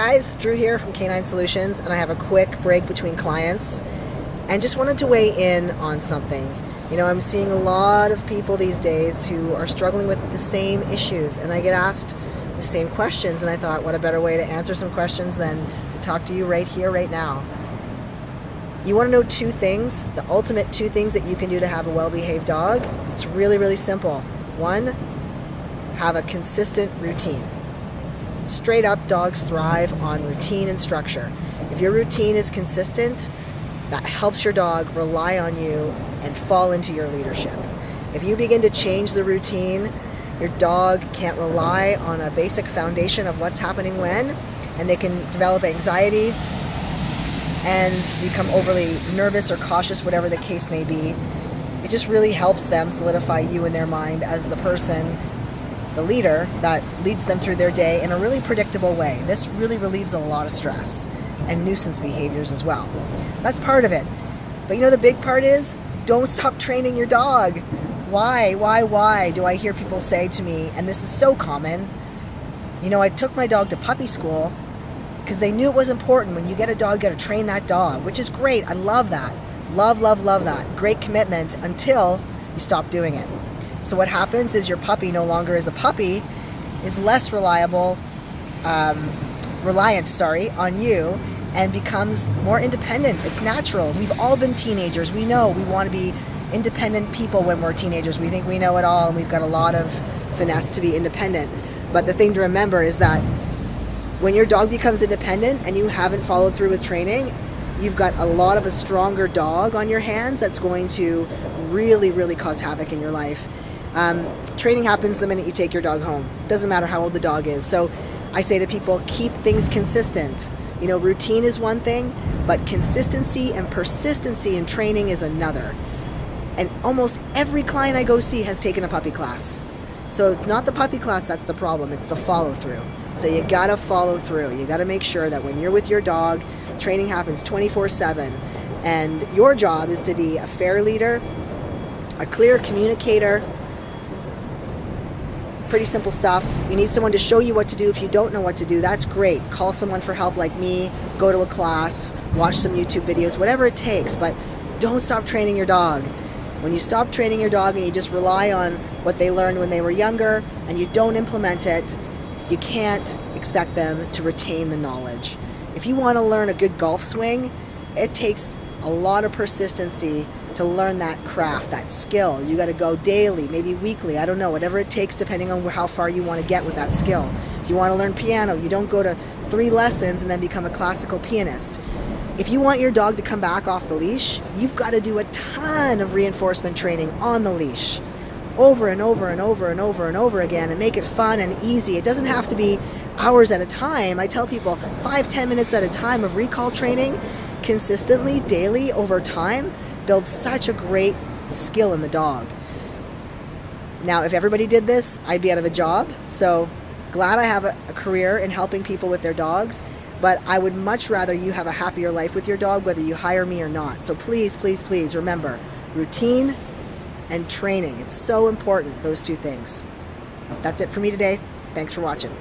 Guys, Drew here from Canine Solutions, and I have a quick break between clients and just wanted to weigh in on something. You know, I'm seeing a lot of people these days who are struggling with the same issues, and I get asked the same questions, and I thought, what a better way to answer some questions than to talk to you right here, right now. You want to know two things, the ultimate two things that you can do to have a well-behaved dog? It's really, really simple. One, have a consistent routine. Straight up, dogs thrive on routine and structure. If your routine is consistent, that helps your dog rely on you and fall into your leadership. If you begin to change the routine, your dog can't rely on a basic foundation of what's happening when, and they can develop anxiety and become overly nervous or cautious, whatever the case may be. It just really helps them solidify you in their mind as the person, the leader that leads them through their day in a really predictable way. This really relieves a lot of stress and nuisance behaviors as well. That's part of it. But you know, the big part is, don't stop training your dog. Why do I hear people say to me, and this is so common, you know, I took my dog to puppy school because they knew it was important. When you get a dog, you got to train that dog, which is great. I love that. Love that. Great commitment until you stop doing it. So what happens is your puppy no longer is a puppy, is less reliant on you, and becomes more independent. It's natural. We've all been teenagers. We know we want to be independent people when we're teenagers. We think we know it all, and we've got a lot of finesse to be independent. But the thing to remember is that when your dog becomes independent and you haven't followed through with training, you've got a lot of a stronger dog on your hands that's going to really, really cause havoc in your life. Training happens the minute you take your dog home. Doesn't matter how old the dog is. So I say to people, keep things consistent. You know, routine is one thing, but consistency and persistency in training is another. And almost every client I go see has taken a puppy class. So it's not the puppy class that's the problem, it's the follow through. So you gotta follow through. You gotta make sure that when you're with your dog, training happens 24/7. And your job is to be a fair leader, a clear communicator. Pretty simple stuff. You need someone to show you what to do. If you don't know what to do, that's great. Call someone for help like me, go to a class, watch some YouTube videos, whatever it takes, but don't stop training your dog. When you stop training your dog and you just rely on what they learned when they were younger and you don't implement it, you can't expect them to retain the knowledge. If you want to learn a good golf swing, it takes a lot of persistency to learn that craft, that skill. You got to go daily, maybe weekly, I don't know, whatever it takes depending on how far you want to get with that skill. If you want to learn piano, you don't go to 3 lessons and then become a classical pianist. If you want your dog to come back off the leash, you've got to do a ton of reinforcement training on the leash, over and over and over and over and over again, and make it fun and easy. It doesn't have to be hours at a time. I tell people 5-10 minutes at a time of recall training consistently, daily, over time, builds such a great skill in the dog. Now, if everybody did this, I'd be out of a job. So glad I have a career in helping people with their dogs, but I would much rather you have a happier life with your dog, whether you hire me or not. So please, please, please remember, routine and training. It's so important, those two things. That's it for me today. Thanks for watching.